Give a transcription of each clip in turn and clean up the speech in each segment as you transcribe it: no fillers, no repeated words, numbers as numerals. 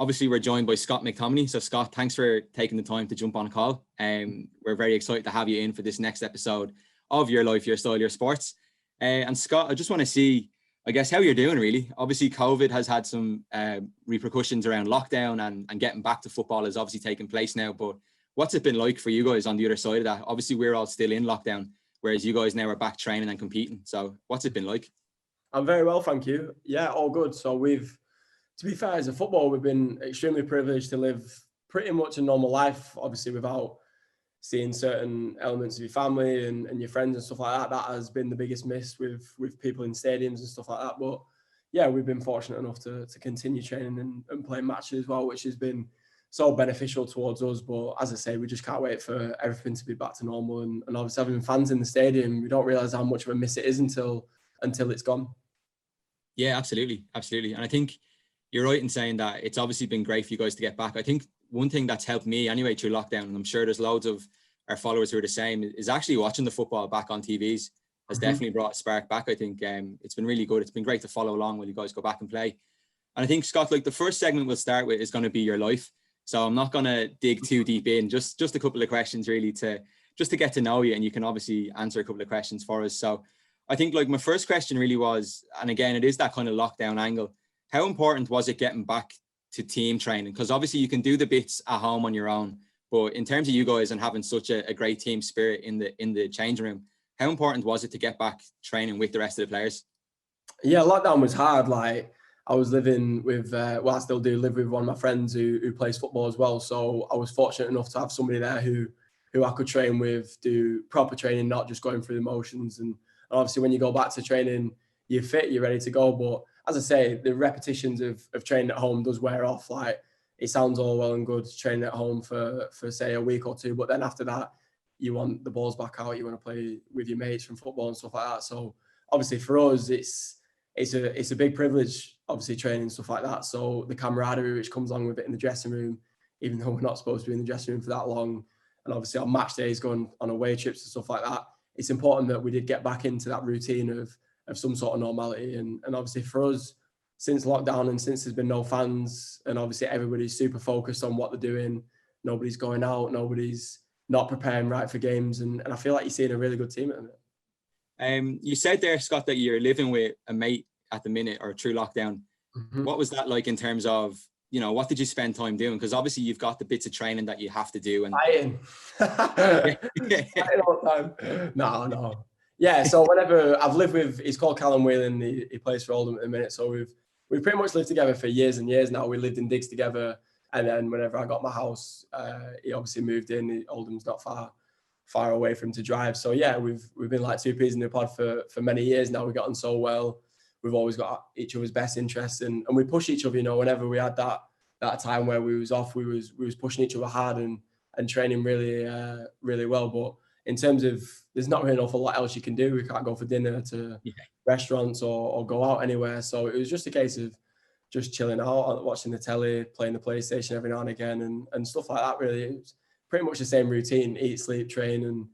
Obviously, we're joined by Scott McTominay. So Scott, thanks for taking the time to jump on a call. We're very excited to have you in for this next episode of Your Life, Your Style, Your Sports. And Scott, I just want to see, I guess, how you're doing, really. Obviously, COVID has had some repercussions around lockdown, and getting back to football is obviously taking place now. But what's it been like for you guys on the other side of that? Obviously, we're all still in lockdown, whereas you guys now are back training and competing. So what's it been like? I'm very well, thank you. Yeah, all good. So to be fair, as a footballer, we've been extremely privileged to live pretty much a normal life, obviously without seeing certain elements of your family and your friends and stuff like that. That has been the biggest miss with people in stadiums and stuff like that. But yeah, we've been fortunate enough to continue training and playing matches as well, which has been so beneficial towards us. But as I say, we just can't wait for everything to be back to normal. And obviously having fans in the stadium, we don't realise how much of a miss it is until it's gone. Yeah, absolutely. And I think you're right in saying that it's obviously been great for you guys to get back. I think one thing that's helped me anyway through lockdown, and I'm sure there's loads of our followers who are the same, is actually watching the football back on TVs has definitely brought a spark back. I think it's been really good. It's been great to follow along while you guys go back and play. And I think, Scott, like the first segment we'll start with is going to be your life. So I'm not going to dig too deep in, just a couple of questions really to get to know you, and you can obviously answer a couple of questions for us. So I think like my first question really was, and again, it is that kind of lockdown angle. How important was it getting back to team training? Because obviously you can do the bits at home on your own, but in terms of you guys and having such a great team spirit in the changing room, how important was it to get back training with the rest of the players? Yeah, lockdown was hard. Like I was living with, I still do live with one of my friends who plays football as well. So I was fortunate enough to have somebody there who I could train with, do proper training, not just going through the motions. And obviously when you go back to training, you're fit, you're ready to go. But as I say, the repetitions of training at home does wear off. Like it sounds all well and good training at home for say a week or two, but then after that, you want the balls back out. You want to play with your mates from football and stuff like that. So obviously for us, it's a big privilege, obviously training and stuff like that. So the camaraderie which comes along with it in the dressing room, even though we're not supposed to be in the dressing room for that long, and obviously on match days going on away trips and stuff like that, it's important that we did get back into that routine of some sort of normality. And obviously for us, since lockdown and since there's been no fans, and obviously everybody's super focused on what they're doing, nobody's going out, nobody's not preparing right for games, and I feel like you're seeing a really good team at the minute. You said there, Scott, that you're living with a mate at the minute or through lockdown. What was that like in terms of, you know, what did you spend time doing? Because obviously you've got the bits of training that you have to do. And fighting. Fighting all the time. No. Yeah, so whenever I've lived with, he's called Callum Whelan, he plays for Oldham at the minute. So we've pretty much lived together for years and years now. We lived in digs together. And then whenever I got my house, he obviously moved in. Oldham's not far away for him to drive. So yeah, we've been like two peas in the pod for many years now. We've gotten so well. We've always got each other's best interests, and we push each other. You know, whenever we had that time where we was off, we was pushing each other hard and training really well. But in terms of, there's not really an awful lot else you can do. We can't go for dinner to restaurants or go out anywhere. So it was just a case of just chilling out, watching the telly, playing the PlayStation every now and again, and stuff like that. Really, it was pretty much the same routine: eat, sleep, train,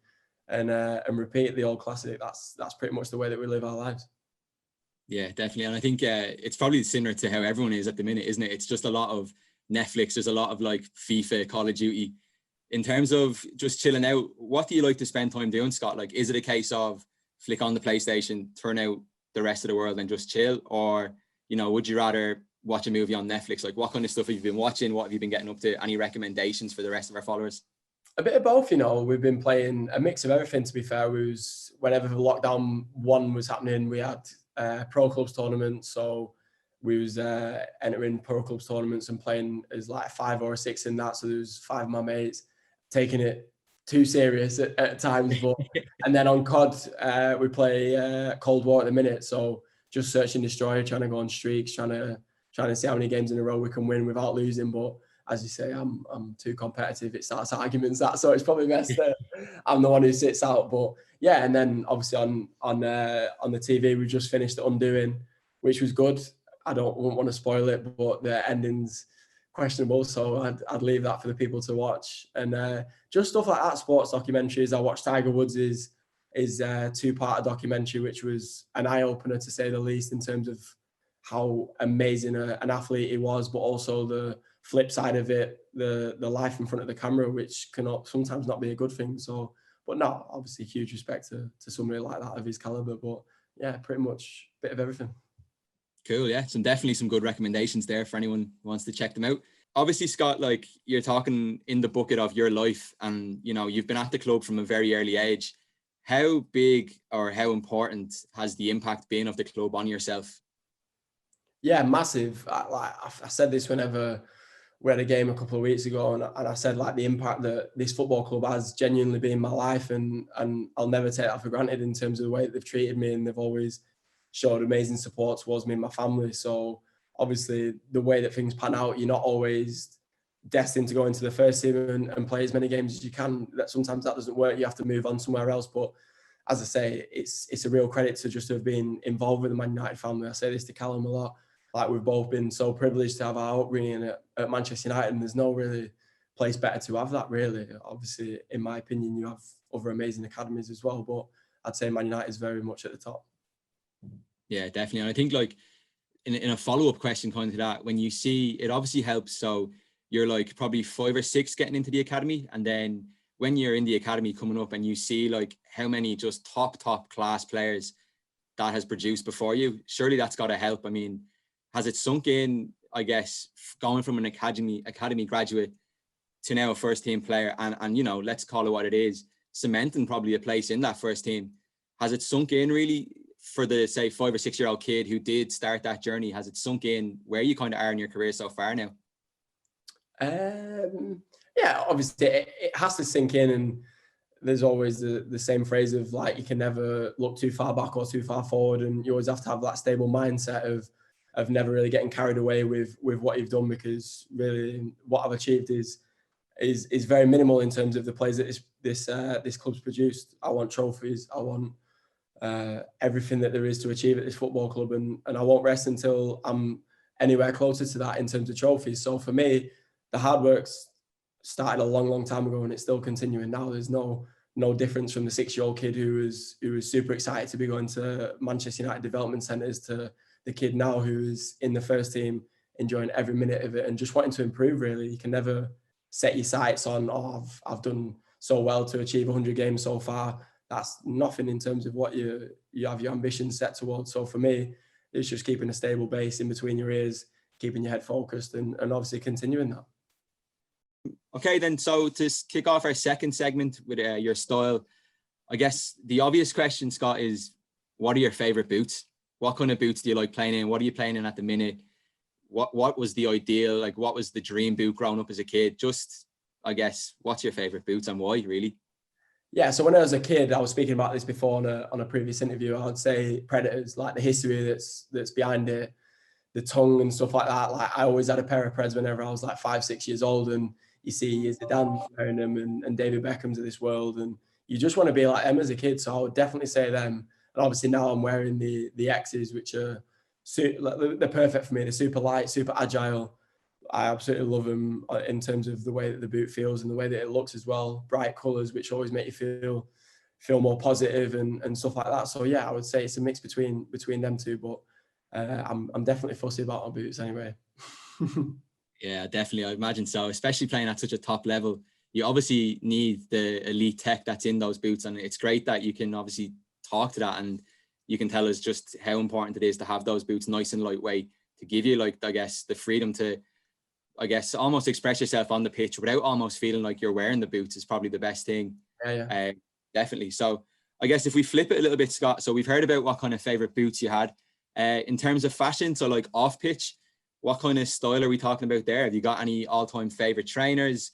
and repeat, the old classic. That's pretty much the way that we live our lives. Yeah, definitely. And I think it's probably similar to how everyone is at the minute, isn't it? It's just a lot of Netflix. There's a lot of like FIFA, Call of Duty. In terms of just chilling out, what do you like to spend time doing, Scott? Like, is it a case of flick on the PlayStation, turn out the rest of the world and just chill? Or, you know, would you rather watch a movie on Netflix? Like, what kind of stuff have you been watching? What have you been getting up to? Any recommendations for the rest of our followers? A bit of both, you know. We've been playing a mix of everything, to be fair. Whenever the lockdown one was happening, we had pro clubs tournaments. So we was entering pro clubs tournaments and playing as like 5 or 6 in that. So there was 5 of my mates, taking it too serious at times. But and then on COD, we play Cold War at the minute. So just search and destroy, trying to go on streaks, trying to see how many games in a row we can win without losing. But as you say, I'm too competitive. It starts arguments that, so it's probably best that I'm the one who sits out. But yeah, and then obviously on the TV, we just finished The Undoing, which was good. Wouldn't want to spoil it, but the ending's questionable, so I'd leave that for the people to watch. And just stuff like that, sports documentaries. I watched Tiger Woods' is 2-part documentary, which was an eye opener to say the least, in terms of how amazing an athlete he was, but also the flip side of it, the life in front of the camera, which can sometimes not be a good thing. So, but no, obviously huge respect to somebody like that of his caliber. But yeah, pretty much a bit of everything. Cool, yeah. Definitely some good recommendations there for anyone who wants to check them out. Obviously, Scott, like you're talking in the bucket of your life, and you know you've been at the club from a very early age. How big or how important has the impact been of the club on yourself? Yeah, massive. I said this whenever we had a game a couple of weeks ago, and I said like the impact that this football club has genuinely been in my life, and I'll never take that for granted in terms of the way that they've treated me, and they've always showed amazing support towards me and my family. So obviously the way that things pan out, you're not always destined to go into the first team and play as many games as you can. That sometimes that doesn't work. You have to move on somewhere else. But as I say, it's a real credit to just have been involved with the Man United family. I say this to Callum a lot. Like we've both been so privileged to have our upbringing at Manchester United, and there's no really place better to have that, really. Obviously, in my opinion, you have other amazing academies as well, but I'd say Man United is very much at the top. Yeah, definitely. And I think like in a follow-up question kind of to that, when you see it obviously helps. So you're like probably 5 or 6 getting into the academy, and then when you're in the academy coming up and you see like how many just top class players that has produced before you, surely that's got to help. I mean, has it sunk in, I guess, going from an academy graduate to now a first team player, and you know, let's call it what it is, cementing probably a place in that first team? Has it sunk in really for the, say, 5 or 6 year old kid who did start that journey? Has it sunk in where you kind of are in your career so far now? Yeah, obviously it has to sink in, and there's always the same phrase of like, you can never look too far back or too far forward, and you always have to have that stable mindset of never really getting carried away with what you've done, because really what I've achieved is very minimal in terms of the players that this club's produced. I want trophies. I want everything that there is to achieve at this football club, and I won't rest until I'm anywhere closer to that in terms of trophies. So for me, the hard work's started a long time ago, and it's still continuing now. There's no difference from the 6-year-old kid who was super excited to be going to Manchester United development centres to the kid now who is in the first team, enjoying every minute of it and just wanting to improve. Really, you can never set your sights on, oh, I've done so well to achieve 100 games so far. That's nothing in terms of what you have your ambitions set towards. So for me, it's just keeping a stable base in between your ears, keeping your head focused, and obviously continuing that. Okay, then, so to kick off our second segment with your style, I guess the obvious question, Scott, is what are your favourite boots? What kind of boots do you like playing in? What are you playing in at the minute? What was the ideal, like what was the dream boot growing up as a kid? Just, I guess, what's your favourite boots and why, really? Yeah, so when I was a kid, I was speaking about this before on a previous interview. I would say Predators, like the history that's behind it, the tongue and stuff like that. Like I always had a pair of Preds whenever I was like 5-6 years old, and you see Zidane wearing them and David Beckham's of this world, and you just want to be like them as a kid. So I would definitely say them. And obviously now I'm wearing the X's, which are they're perfect for me. They're super light, super agile. I absolutely love them in terms of the way that the boot feels and the way that it looks as well. Bright colours, which always make you feel more positive and stuff like that. So yeah, I would say it's a mix between them two, but I'm definitely fussy about my boots anyway. Yeah, definitely. I imagine so, especially playing at such a top level. You obviously need the elite tech that's in those boots, and it's great that you can obviously talk to that, and you can tell us just how important it is to have those boots nice and lightweight to give you, like, I guess, the freedom to, I guess, almost express yourself on the pitch without almost feeling like you're wearing the boots is probably the best thing. Yeah. Definitely. So I guess if we flip it a little bit, Scott, so we've heard about what kind of favorite boots you had. In terms of fashion, so like off pitch, what kind of style are we talking about there? Have you got any all-time favorite trainers?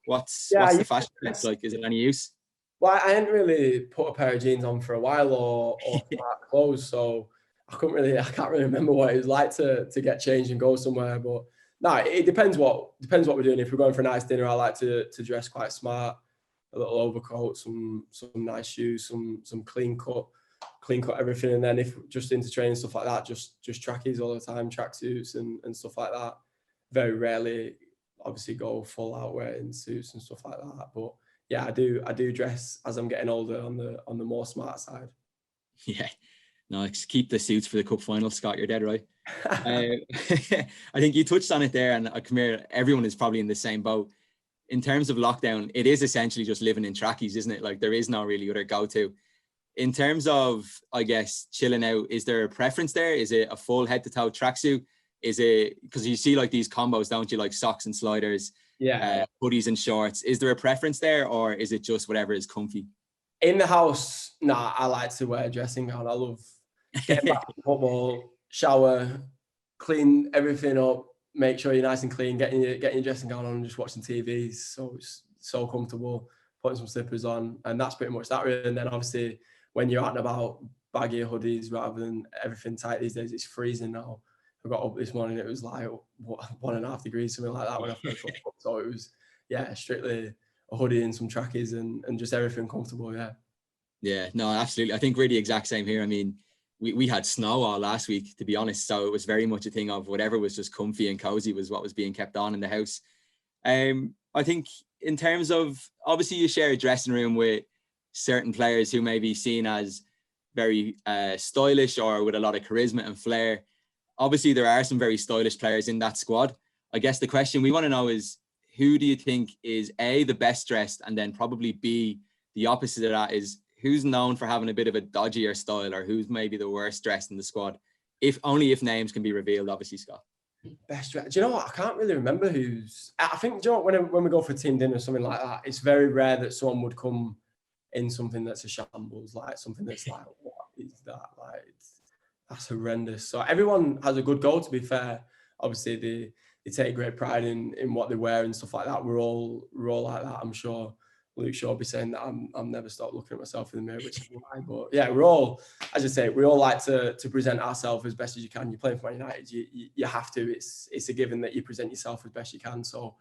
What's the fashion sense like? Is it any use? Well, I hadn't really put a pair of jeans on for a while or smart clothes, so I can't really remember what it was like to get changed and go somewhere. But no, it depends what we're doing. If we're going for a nice dinner, I like to dress quite smart, a little overcoat, some nice shoes, some clean cut everything. And then if just into training, stuff like that, just trackies all the time, tracksuits and stuff like that. Very rarely, obviously, go full out wearing suits and stuff like that. But yeah, I do dress as I'm getting older on the more smart side. Yeah, No, just keep the suits for the cup final, Scott. You're dead right. I think you touched on it there, and come here, everyone is probably in the same boat. In terms of lockdown, it is essentially just living in trackies, isn't it? Like, there is no really other go-to. In terms of, I guess, chilling out, is there a preference there? Is it a full head-to-toe tracksuit? Is it, because you see like these combos, don't you, like socks and sliders, hoodies and shorts? Is there a preference there, or is it just whatever is comfy? In the house, nah, I like to wear a dressing gown. I love getting back to football, shower, clean everything up, make sure you're nice and clean, getting your dressing gown on and just watching TV. So it's so comfortable, putting some slippers on, and that's pretty much that really. And then obviously when you're out and about, baggy hoodies rather than everything tight these days. It's freezing now. I got up this morning, it was like 1.5 degrees, something like that when I first woke up. So it was, strictly a hoodie and some trackies and just everything comfortable, Yeah, no, absolutely. I think we're the exact same here. I mean, we had snow all last week, to be honest. So it was very much a thing of whatever was just comfy and cozy was what was being kept on in the house. I think in terms of, obviously you share a dressing room with certain players who may be seen as very stylish or with a lot of charisma and flair. Obviously there are some very stylish players in that squad. I guess the question we want to know is, who do you think is A, the best dressed, and then probably B, the opposite of that is, who's known for having a bit of a dodgier style, or who's maybe the worst dressed in the squad? If names can be revealed, obviously, Scott. Best dressed. Do you know what? I can't really remember who's. I think, do you know, when we go for a team dinner or something like that, it's very rare that someone would come in something that's a shambles, like something that's like, what is that? Like, that's horrendous. So everyone has a good goal, to be fair. Obviously, they take great pride in what they wear and stuff like that. We're all like that. I'm sure Luke Shaw will be saying that I'm never stopped looking at myself in the mirror, which is why. But yeah, we're all, as I say, we all like to present ourselves as best as you can. You're playing for Man United, you have to. It's a given that you present yourself as best you can. So,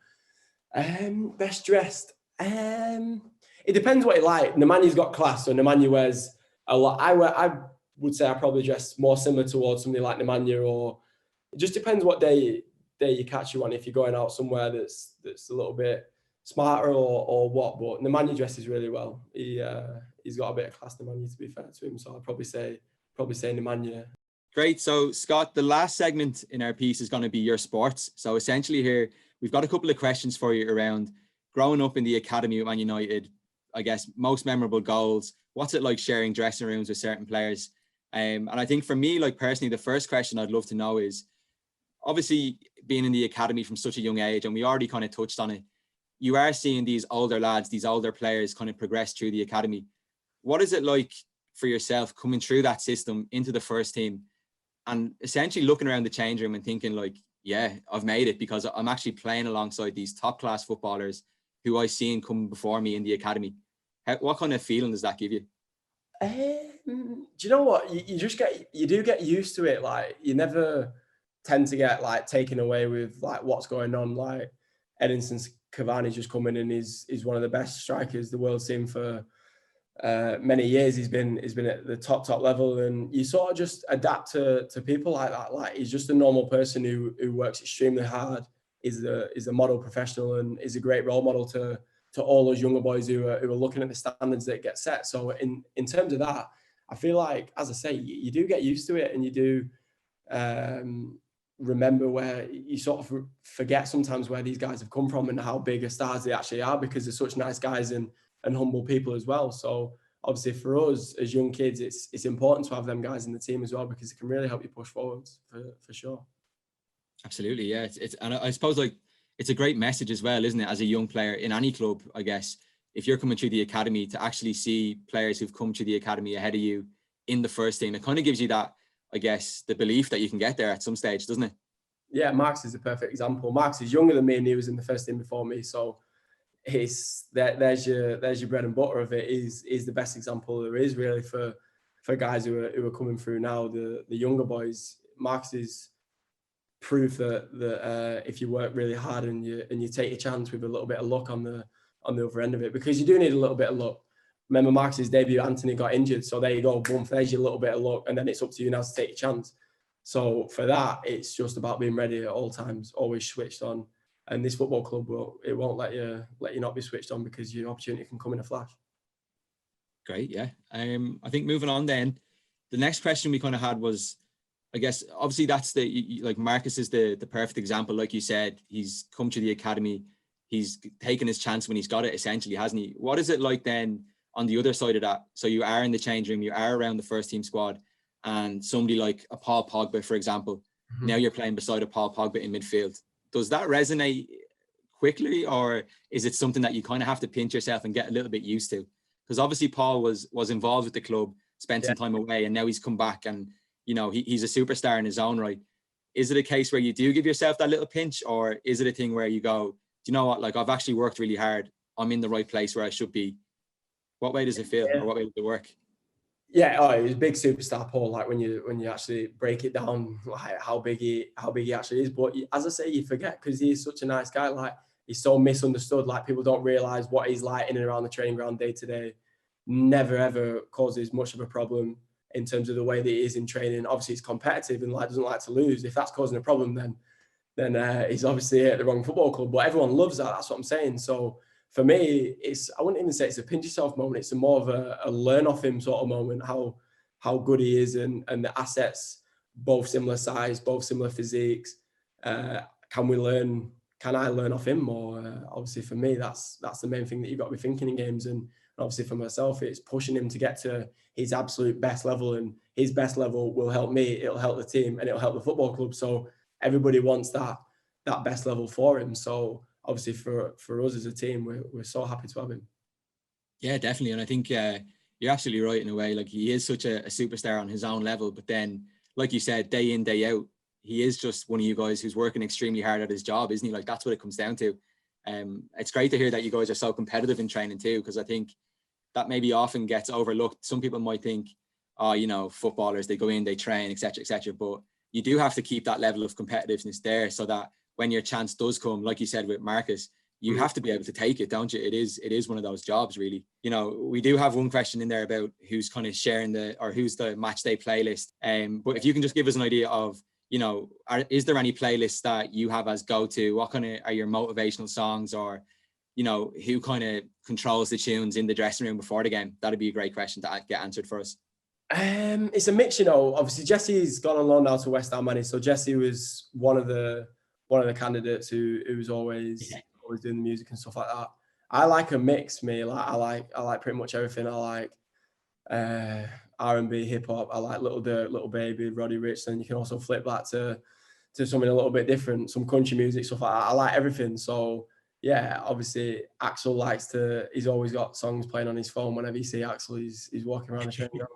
best dressed. It depends what you like. Nemanja got class, so Nemanja wears a lot. I would say I probably dress more similar towards somebody like Nemanja, or it just depends what day you catch you on. If you're going out somewhere that's a little bit smarter or what, but Nemanja dresses really well. He's got a bit of class, Nemanja, to be fair to him. So I'd probably say Nemanja. Great. So Scott, the last segment in our piece is going to be your sports. So essentially here, we've got a couple of questions for you around growing up in the academy at Man United. I guess most memorable goals. What's it like sharing dressing rooms with certain players? And I think for me, like personally, the first question I'd love to know is, obviously being in the academy from such a young age, and we already kind of touched on it, you are seeing these older lads, these older players kind of progress through the academy. What is it like for yourself coming through that system into the first team and essentially looking around the change room and thinking like, yeah, I've made it because I'm actually playing alongside these top class footballers who I've seen come before me in the academy? What kind of feeling does that give you? Do you know what? You do get used to it. Like, you never tend to get like taken away with like what's going on. Like, Edinson Cavani's just come in and is one of the best strikers the world's seen for many years. He's been at the top level, and you sort of just adapt to people like that. Like, he's just a normal person who works extremely hard, is a model professional, and is a great role model to all those younger boys who are looking at the standards that get set. So in terms of that, I feel like, as I say, you do get used to it, and you do remember where you sort of forget sometimes where these guys have come from and how big a stars they actually are, because they're such nice guys and humble people as well. So obviously for us as young kids, it's important to have them guys in the team as well, because it can really help you push forwards for sure. Absolutely, yeah. It's and I suppose like it's a great message as well, isn't it, as a young player in any club, I guess, if you're coming through the academy, to actually see players who've come through the academy ahead of you in the first team. It kind of gives you that, I guess, the belief that you can get there at some stage, doesn't it? Yeah, Marx is a perfect example. Marx is younger than me, and he was in the first team before me. So there's your bread and butter of it. Is the best example there is really for guys who are coming through now. The younger boys, Marx is proof that if you work really hard and you take your chance with a little bit of luck on the other end of it, because you do need a little bit of luck. Remember Marx's debut, Anthony got injured, so there you go, boom, there's your little bit of luck, and then it's up to you now to take your chance. So for that, it's just about being ready at all times, always switched on. And this football club won't let you not be switched on, because your opportunity can come in a flash. Great, yeah. I think moving on then, the next question we kind of had was, I guess, obviously that's like Marcus is the perfect example. Like you said, he's come to the academy, he's taken his chance when he's got it, essentially, hasn't he? What is it like then on the other side of that? So you are in the change room, you are around the first team squad, and somebody like a Paul Pogba, for example, now you're playing beside a Paul Pogba in midfield. Does that resonate quickly, or is it something that you kind of have to pinch yourself and get a little bit used to? Because obviously Paul was involved with the club, spent some time away, and now he's come back and, you know, he's a superstar in his own right. Is it a case where you do give yourself that little pinch, or is it a thing where you go, do you know what, like, I've actually worked really hard, I'm in the right place where I should be? What way does it feel, or what way does it work? Yeah, he's a big superstar, Paul. Like when you actually break it down, like how big he actually is. But as I say, you forget, because he is such a nice guy. Like, he's so misunderstood. Like, people don't realize what he's like in and around the training ground day to day. Never ever causes much of a problem in terms of the way that he is in training. Obviously, he's competitive and doesn't like to lose. If that's causing a problem, then he's obviously at the wrong football club. But everyone loves that. That's what I'm saying. So for me, I wouldn't even say it's a pinch yourself moment. It's more of a learn off him sort of moment, how good he is and the assets, both similar size, both similar physiques. Can I learn off him more? Obviously for me, that's the main thing that you've got to be thinking in games. And obviously for myself, it's pushing him to get to his absolute best level, and his best level will help me, it'll help the team, and it'll help the football club. So everybody wants that best level for him. So obviously for us as a team, we're so happy to have him. Yeah, definitely. And I think you're absolutely right in a way. Like, he is such a superstar on his own level, but then, like you said, day in, day out, he is just one of you guys who's working extremely hard at his job, isn't he? Like, that's what it comes down to. It's great to hear that you guys are so competitive in training too, because I think that maybe often gets overlooked. Some people might think, oh, you know, footballers, they go in, they train, etc., etc. But you do have to keep that level of competitiveness there, so that when your chance does come, like you said with Marcus, you have to be able to take it, don't you? It is one of those jobs, really. You know, we do have one question in there about who's kind of sharing who's the Matchday playlist. But if you can just give us an idea of, you know, is there any playlists that you have as go-to? What kind of are your motivational songs, or, you know, who kind of controls the tunes in the dressing room before the game? That'd be a great question to get answered for us. It's a mix, you know. Obviously, Jesse's gone on loan now to West Ham, so Jesse was one of the candidates who was always doing the music and stuff like that. I like a mix, me. Like I like pretty much everything. I like R&B, hip hop. I like Little Dirt, Little Baby, Roddy Ricch. Then you can also flip that to something a little bit different, some country music, stuff like that. I like everything. So yeah, obviously Axel he's always got songs playing on his phone. Whenever you see Axel, he's walking around the training ground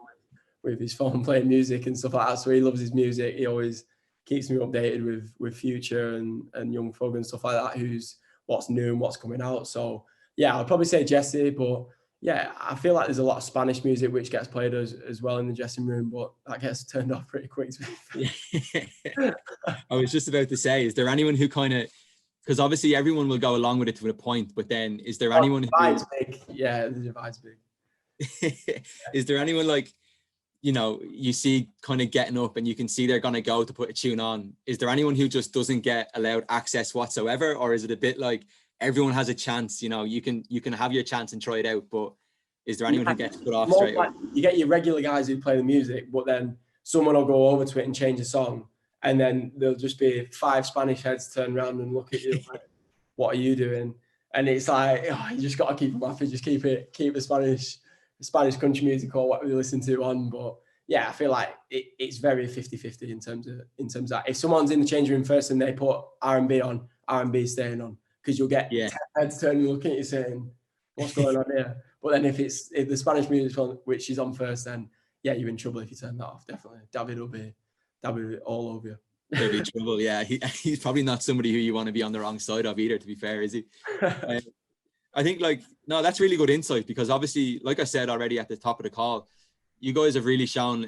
with his phone playing music and stuff like that. So he loves his music. He always keeps me updated with Future and Young Thug and stuff like that, who's what's new and what's coming out. So yeah, I'd probably say Jesse, but yeah, I feel like there's a lot of Spanish music which gets played as well in the dressing room, but that gets turned off pretty quick. I was just about to say, is there anyone who kind of, because obviously everyone will go along with it to a point, but then is there anyone who... big. Yeah, the divide's big. Is there anyone, like, you know, you see kind of getting up and you can see they're going to go to put a tune on? Is there anyone who just doesn't get allowed access whatsoever? Or is it a bit like everyone has a chance, you know, you can have your chance and try it out, but is there anyone who gets put off straight away? You get your regular guys who play the music, but then someone will go over to it and change the song, and then there'll just be 5 Spanish heads turn around and look at you like, what are you doing? And it's like, you just got to keep them happy, just keep the Spanish country music or what we listen to on. But yeah, I feel like it's very 50-50 in terms of that. If someone's in the change room first and they put R&B on, R&B staying on, because you'll get 10 heads turning and looking at you saying, what's going on here? But then if the Spanish music on, which is on first, then yeah, you're in trouble if you turn that off. Definitely, David will be all over you. There'll be trouble. Yeah, he's probably not somebody who you want to be on the wrong side of either, to be fair, is he? I think, like, no, that's really good insight, because obviously, like I said already at the top of the call, you guys have really shown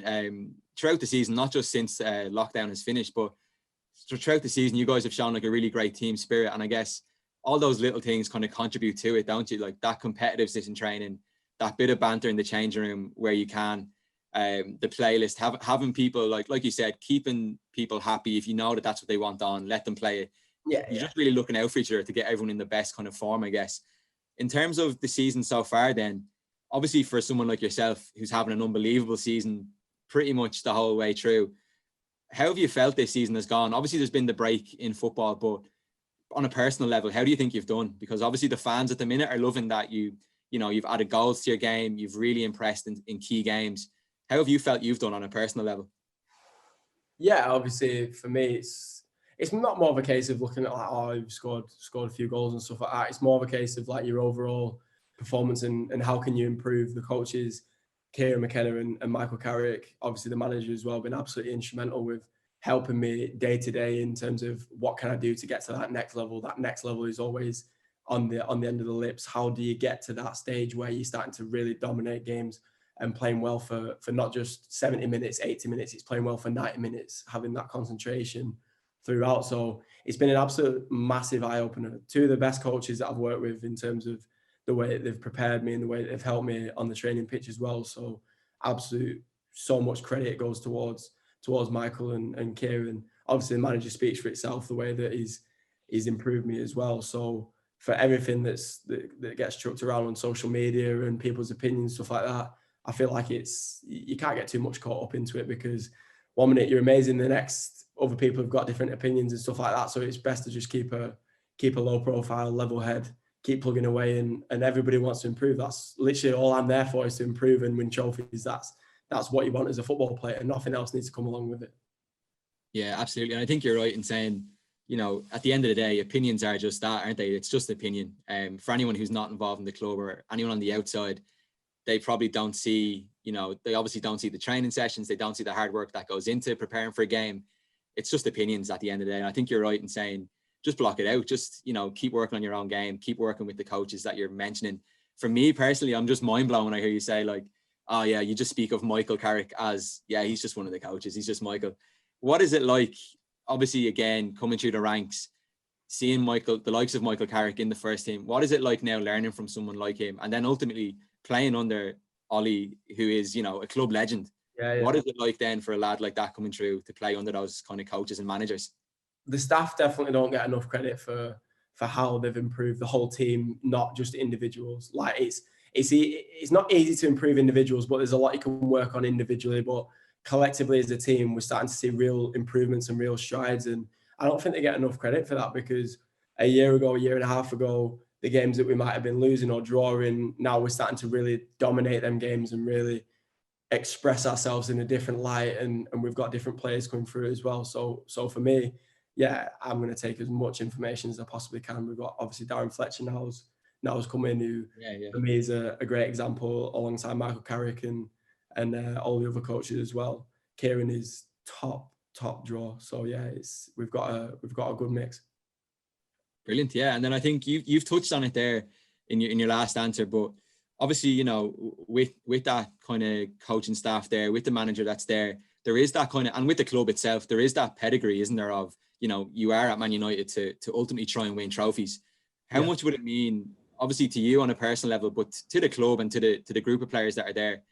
throughout the season, not just since lockdown has finished, but throughout the season, you guys have shown like a really great team spirit. And I guess all those little things kind of contribute to it, don't you? Like that competitiveness in training, that bit of banter in the changing room where you can, the playlist, having people, like you said, keeping people happy. If you know that that's what they want on, let them play it. You're just really looking out for each other to get everyone in the best kind of form, I guess. In terms of the season so far, then, obviously for someone like yourself who's having an unbelievable season, pretty much the whole way through. How have you felt this season has gone? Obviously, there's been the break in football, but on a personal level, how do you think you've done? Because obviously the fans at the minute are loving that you've added goals to your game. You've really impressed in key games. How have you felt you've done on a personal level? Yeah, obviously for me, it's not more of a case of looking at like, oh, you've scored a few goals and stuff like that. It's more of a case of like your overall performance and how can you improve. The coaches, Kieran McKenna and Michael Carrick, obviously the manager as well, been absolutely instrumental with helping me day to day in terms of what can I do to get to that next level. That next level is always on the end of the lips. How do you get to that stage where you're starting to really dominate games and playing well for not just 70 minutes, 80 minutes, it's playing well for 90 minutes, having that concentration throughout. So it's been an absolute massive eye-opener. Two of the best coaches that I've worked with in terms of the way that they've prepared me and the way that they've helped me on the training pitch as well. So absolute, so much credit goes towards Michael and Kieran. Obviously the manager speaks for itself, the way that he's improved me as well. So for everything that gets chucked around on social media and people's opinions, stuff like that, I feel like you can't get too much caught up into it, because one minute you're amazing, the next other people have got different opinions and stuff like that. So it's best to just keep a low profile, level head, keep plugging away, and everybody wants to improve. That's literally all I'm there for, is to improve and win trophies. That's what you want as a football player, and nothing else needs to come along with it. Yeah, absolutely. And I think you're right in saying, at the end of the day, opinions are just that, aren't they? It's just opinion. For anyone who's not involved in the club or anyone on the outside, they probably don't see, they obviously don't see the training sessions. They don't see the hard work that goes into preparing for a game. It's just opinions at the end of the day. And I think you're right in saying, just block it out. Just, keep working on your own game. Keep working with the coaches that you're mentioning. For me personally, I'm just mind blown when I hear you say like, oh yeah, you just speak of Michael Carrick as, yeah, he's just one of the coaches. He's just Michael. What is it like, obviously, again, coming through the ranks, seeing the likes of Michael Carrick in the first team? What is it like now learning from someone like him, and then ultimately playing under Ollie, who is, a club legend? Yeah. What is it like then for a lad like that coming through to play under those kind of coaches and managers? The staff definitely don't get enough credit for how they've improved the whole team, not just individuals. Like it's not easy to improve individuals, but there's a lot you can work on individually. But collectively as a team, we're starting to see real improvements and real strides. And I don't think they get enough credit for that, because a year and a half ago, the games that we might have been losing or drawing, now we're starting to really dominate them games and really express ourselves in a different light. And we've got different players coming through as well. So for me, yeah, I'm going to take as much information as I possibly can. We've got obviously Darren Fletcher now's come in, who for me is a great example, alongside Michael Carrick and all the other coaches as well. Kieran is top draw. So yeah, we've got a good mix. Brilliant, yeah. And then I think you've touched on it there in your last answer, but obviously, with that kind of coaching staff there, with the manager that's there is that kind of, and with the club itself, there is that pedigree, isn't there, of, you are at Man United to ultimately try and win trophies. How much would it mean, obviously to you on a personal level, but to the club and to the group of players that are there,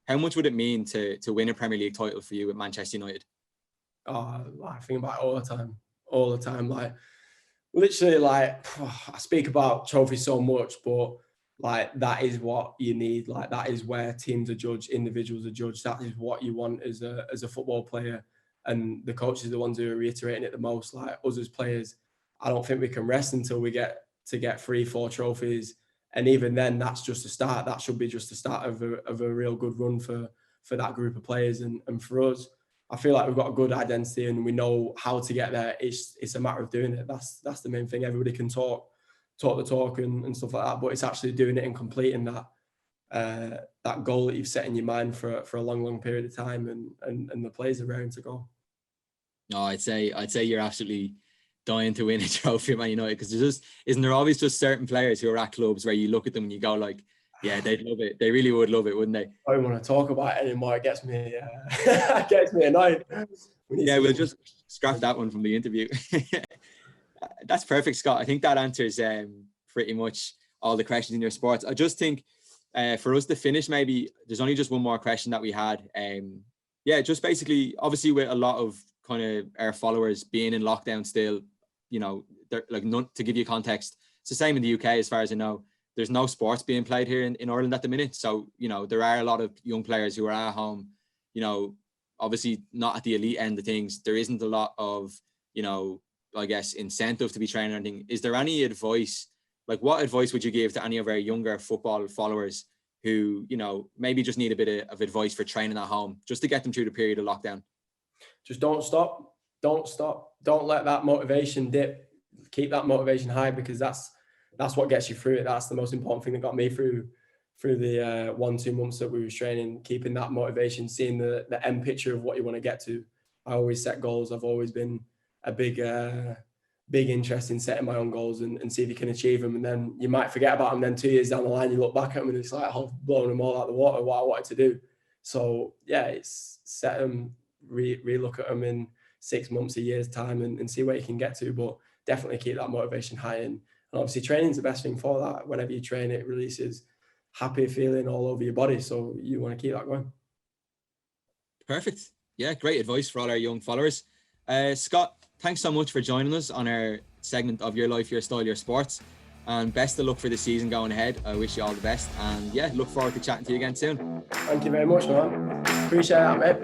how much would it mean to win a Premier League title for you at Manchester United? Oh, I think about it all the time. Like, literally, like, I speak about trophies so much, but like, that is what you need. Like, that is where teams are judged, individuals are judged. That is what you want as a football player. And the coaches are the ones who are reiterating it the most. Like, us as players, I don't think we can rest until we get 3-4 trophies. And even then, that's just a start. That should be just the start of a real good run for that group of players. And for us, I feel like we've got a good identity and we know how to get there. It's a matter of doing it. That's the main thing. Everybody can talk the talk and stuff like that, but it's actually doing it and completing that goal that you've set in your mind for a long period of time, and the players are raring to go. No, I'd say you're absolutely dying to win a trophy at Man United, because isn't there always just certain players who are at clubs where you look at them and you go like, yeah, they'd love it. They really would love it, wouldn't they? I don't want to talk about it anymore. It gets me annoyed. We'll just scrap that one from the interview. That's perfect, Scott. I think that answers pretty much all the questions in your sports. I just think for us to finish, maybe there's only just one more question that we had. Just basically, obviously with a lot of kind of our followers being in lockdown still, they're like, to give you context, it's the same in the UK as far as I know. There's no sports being played here in Ireland at the minute. So, there are a lot of young players who are at home, obviously not at the elite end of things. There isn't a lot of, you know, I guess, incentive to be training or anything. Is there any advice, like what advice would you give to any of our younger football followers who, you know, maybe just need a bit of advice for training at home, just to get them through the period of lockdown? Just don't stop. Don't stop. Don't let that motivation dip. Keep that motivation high, because that's what gets you through it. That's the most important thing that got me through the 1-2 months that we were training. Keeping that motivation, seeing the end picture of what you want to get to. I always set goals. I've always been a big interest in setting my own goals and see if you can achieve them. And then you might forget about them. Then 2 years down the line, you look back at them and it's like, I've blown them all out of the water, what I wanted to do. So yeah, it's set them, re-look at them in 6 months, a year's time, and see where you can get to. But definitely keep that motivation high. And obviously training is the best thing for that. Whenever you train, it releases happy feeling all over your body. So you want to keep that going. Perfect. Yeah, great advice for all our young followers. Scott, thanks so much for joining us on our segment of Your Life, Your Style, Your Sports. And best of luck for the season going ahead. I wish you all the best. And yeah, look forward to chatting to you again soon. Thank you very much, man. Appreciate that, mate.